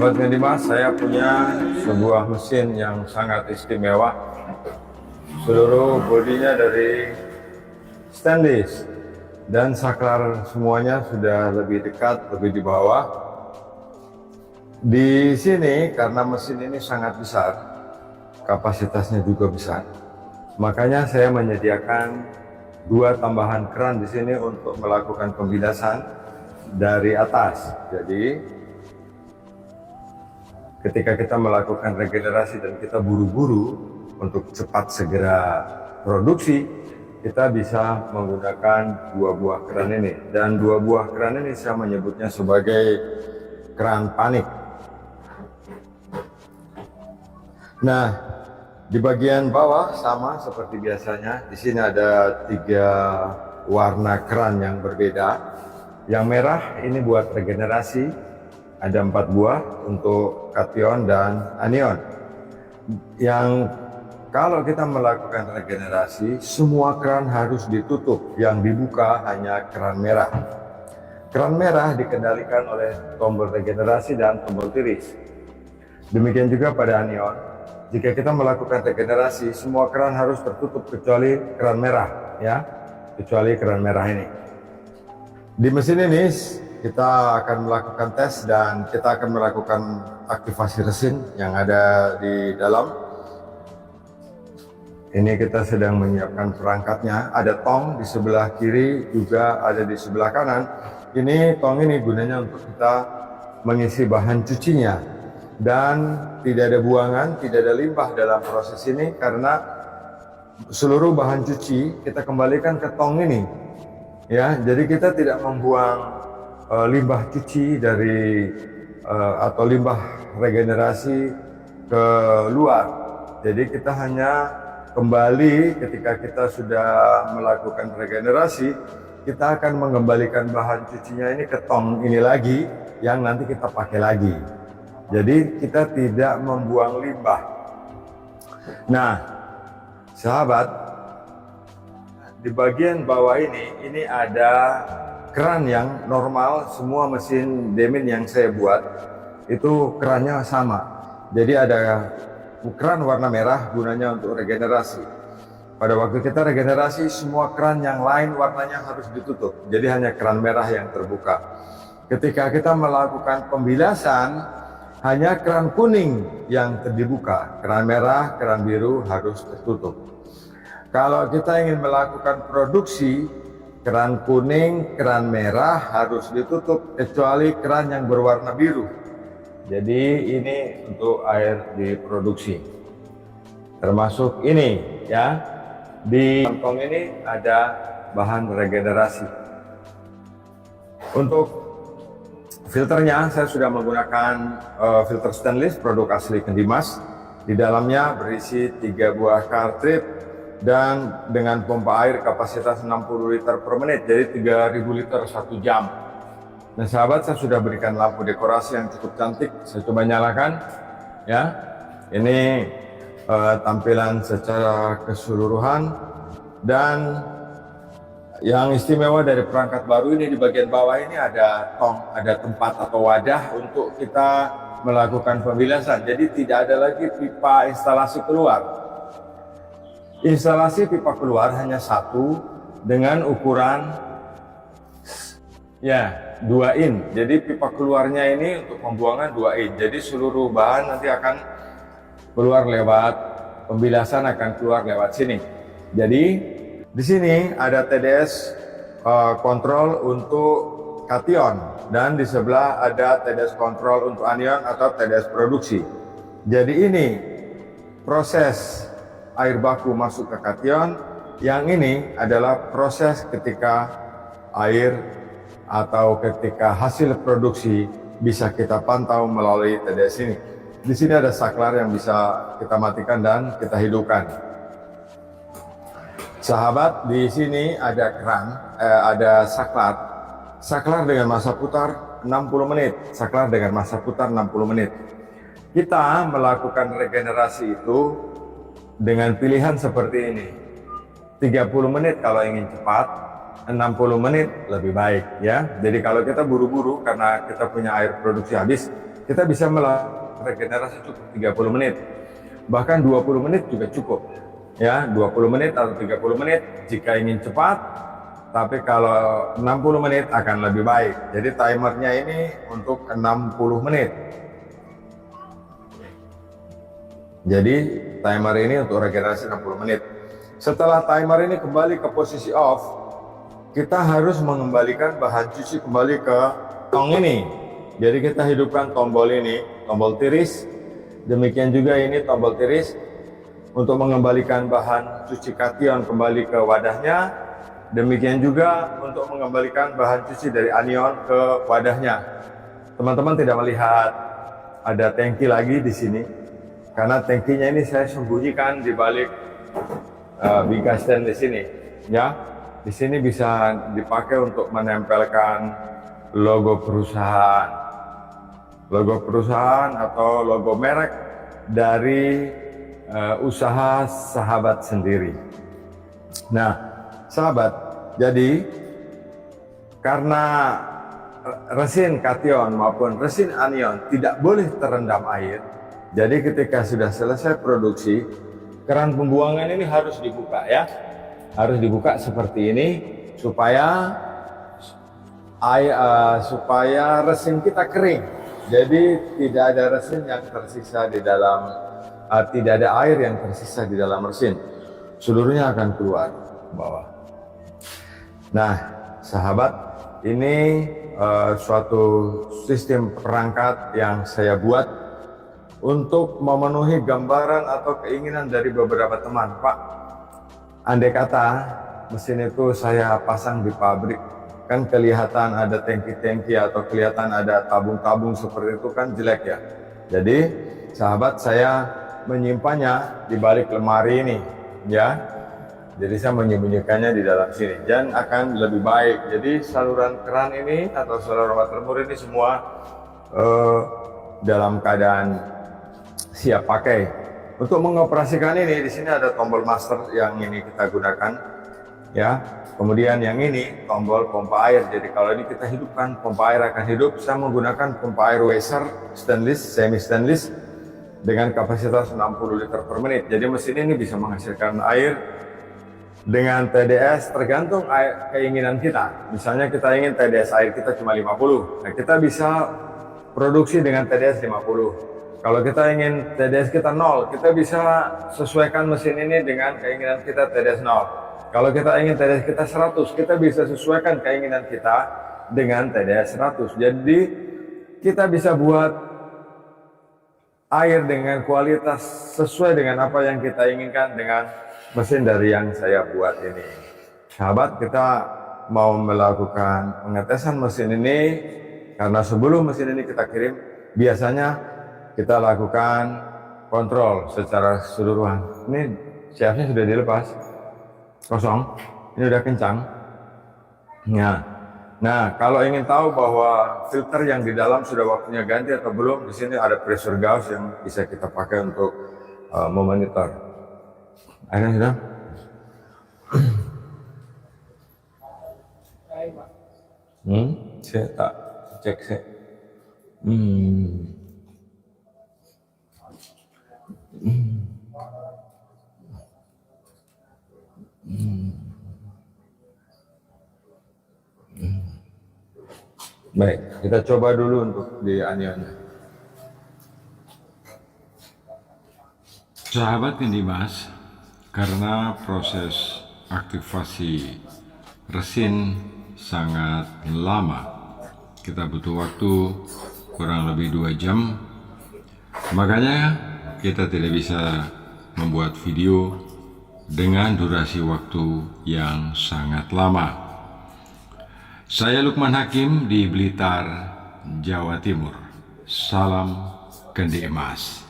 Sobat Ngendimas, saya punya sebuah mesin yang sangat istimewa. Seluruh bodinya dari stainless dan saklar semuanya sudah lebih dekat, lebih di bawah. Di sini karena mesin ini sangat besar, kapasitasnya juga besar, makanya saya menyediakan dua tambahan keran di sini untuk melakukan pembilasan dari atas. Jadi ketika kita melakukan regenerasi dan kita buru-buru untuk cepat segera produksi, kita bisa menggunakan dua buah keran ini. Dan dua buah keran ini saya menyebutnya sebagai keran panik. Nah, di bagian bawah sama seperti biasanya. Di sini ada 3 warna keran yang berbeda. Yang merah ini buat regenerasi. Ada 4 buah untuk kation dan anion. Yang kalau kita melakukan regenerasi, semua keran harus ditutup. Yang dibuka hanya keran merah. Keran merah dikendalikan oleh tombol regenerasi dan tombol tiris. Demikian juga pada anion. Jika kita melakukan regenerasi, semua keran harus tertutup kecuali keran merah, ya, kecuali keran merah ini. Di mesin ini kita akan melakukan tes dan kita akan melakukan aktivasi resin yang ada di dalam. Ini kita sedang menyiapkan perangkatnya. Ada tong di sebelah kiri, juga ada di sebelah kanan. Ini tong ini gunanya untuk kita mengisi bahan cucinya. Dan tidak ada buangan, tidak ada limbah dalam proses ini karena seluruh bahan cuci kita kembalikan ke tong ini. Ya, jadi kita tidak membuang limbah cuci dari atau limbah regenerasi ke luar. Jadi kita hanya kembali ketika kita sudah melakukan regenerasi, kita akan mengembalikan bahan cucinya ini ke tong ini lagi yang nanti kita pakai lagi. Jadi kita tidak membuang limbah. Nah, sahabat, di bagian bawah ini ada keran yang normal. Semua mesin Demin yang saya buat itu kerannya sama. Jadi ada keran warna merah gunanya untuk regenerasi. Pada waktu kita regenerasi, semua keran yang lain warnanya harus ditutup. Jadi hanya keran merah yang terbuka. Ketika kita melakukan pembilasan, hanya keran kuning yang terbuka. Keran merah, keran biru harus tertutup. Kalau kita ingin melakukan produksi, keran kuning, keran merah harus ditutup kecuali keran yang berwarna biru. Jadi ini untuk air diproduksi. Termasuk ini, ya. Di kantong ini ada bahan regenerasi. Untuk filternya saya sudah menggunakan filter stainless produk asli Ngendimas. Di dalamnya berisi 3 buah cartridge dan dengan pompa air kapasitas 60 liter per menit, jadi 3000 liter 1 jam. Nah sahabat, saya sudah berikan lampu dekorasi yang cukup cantik. Saya coba nyalakan, ya. Ini tampilan secara keseluruhan. Dan yang istimewa dari perangkat baru ini, di bagian bawah ini ada tong, ada tempat atau wadah untuk kita melakukan pembilasan. Jadi tidak ada lagi pipa instalasi keluar. Instalasi pipa keluar hanya satu dengan ukuran 2 in. Jadi pipa keluarnya ini untuk pembuangan 2 in. Jadi seluruh bahan nanti akan keluar lewat pembilasan, akan keluar lewat sini. Jadi di sini ada TDS kontrol untuk kation dan di sebelah ada TDS kontrol untuk anion atau TDS produksi. Jadi ini proses air baku masuk ke kation, yang ini adalah proses ketika air atau ketika hasil produksi bisa kita pantau melalui TDS ini. Di sini ada saklar yang bisa kita matikan dan kita hidupkan. Sahabat, di sini ada keran, ada saklar. Saklar dengan masa putar 60 menit, saklar dengan masa putar 60 menit. Kita melakukan regenerasi itu dengan pilihan seperti ini. 30 menit kalau ingin cepat, 60 menit lebih baik, ya. Jadi kalau kita buru-buru karena kita punya air produksi habis, kita bisa melakukan regenerasi cukup 30 menit. Bahkan 20 menit juga cukup. Ya, 20 menit atau 30 menit jika ingin cepat. Tapi kalau 60 menit akan lebih baik. Jadi timernya ini untuk 60 menit. Jadi timer ini untuk regenerasi 60 menit. Setelah timer ini kembali ke posisi off, kita harus mengembalikan bahan cuci kembali ke tong ini. Jadi kita hidupkan tombol ini, tombol tiris. Demikian juga ini tombol tiris untuk mengembalikan bahan cuci kation kembali ke wadahnya. Demikian juga untuk mengembalikan bahan cuci dari anion ke wadahnya. Teman-teman tidak melihat ada tangki lagi di sini, karena tangkinya ini saya sembunyikan di balik bigas stainless ini. Ya, di sini bisa dipakai untuk menempelkan logo perusahaan atau logo merek dari usaha sahabat sendiri. Nah, sahabat, jadi karena resin kation maupun resin anion tidak boleh terendam air, jadi ketika sudah selesai produksi, keran pembuangan ini harus dibuka ya. Harus dibuka seperti ini supaya resin kita kering. Jadi tidak ada resin yang tersisa di dalam, tidak ada air yang tersisa di dalam resin. Seluruhnya akan keluar ke bawah. Nah, sahabat, ini suatu sistem perangkat yang saya buat untuk memenuhi gambaran atau keinginan dari beberapa teman. Pak, andai kata mesin itu saya pasang di pabrik, kan kelihatan ada tangki-tangki atau kelihatan ada tabung-tabung seperti itu, kan jelek ya. Jadi sahabat, saya menyimpannya di balik lemari ini ya. Jadi saya menyembunyikannya di dalam sini dan akan lebih baik. Jadi saluran keran ini atau saluran watermur ini semua dalam keadaan siap pakai. Untuk mengoperasikan ini, di sini ada tombol master yang ini kita gunakan ya. Kemudian yang ini tombol pompa air. Jadi kalau ini kita hidupkan, pompa air akan hidup. Saya menggunakan pompa air Weser stainless, semi stainless dengan kapasitas 60 liter per menit. Jadi mesin ini bisa menghasilkan air dengan TDS tergantung keinginan kita. Misalnya kita ingin TDS air kita cuma 50. Nah, kita bisa produksi dengan TDS 50. Kalau kita ingin TDS kita 0, kita bisa sesuaikan mesin ini dengan keinginan kita TDS 0. Kalau kita ingin TDS kita 100, kita bisa sesuaikan keinginan kita dengan TDS 100. Jadi kita bisa buat air dengan kualitas sesuai dengan apa yang kita inginkan dengan mesin dari yang saya buat ini. Sahabat, kita mau melakukan pengetesan mesin ini karena sebelum mesin ini kita kirim, biasanya kita lakukan kontrol secara keseluruhan. Ini siapnya sudah dilepas, kosong, ini udah kencang. Nah, kalau ingin tahu bahwa filter yang di dalam sudah waktunya ganti atau belum, di sini ada pressure gauge yang bisa kita pakai untuk memonitor. Airnya sudah? Saya tak cek sih. Baik, kita coba dulu untuk di anionnya. Sahabat yang dimas, karena proses aktivasi resin sangat lama, kita butuh waktu kurang lebih 2 jam, makanya kita tidak bisa membuat video dengan durasi waktu yang sangat lama. Saya Lukman Hakim di Blitar, Jawa Timur. Salam Kendi Emas.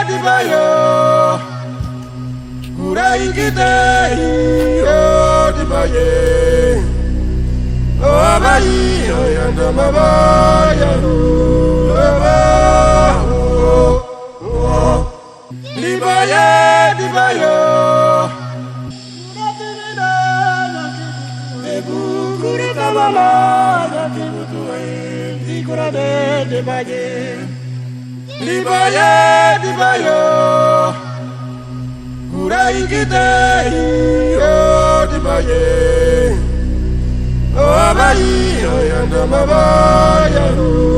Dibayo, kurai kita dibaye. Oh bayi, oh yang Nanti butuhin di kurade di baye. Di baye, di bayo. Kurai kita iyo di baye. Oh bayi, oh yang dama bayaru.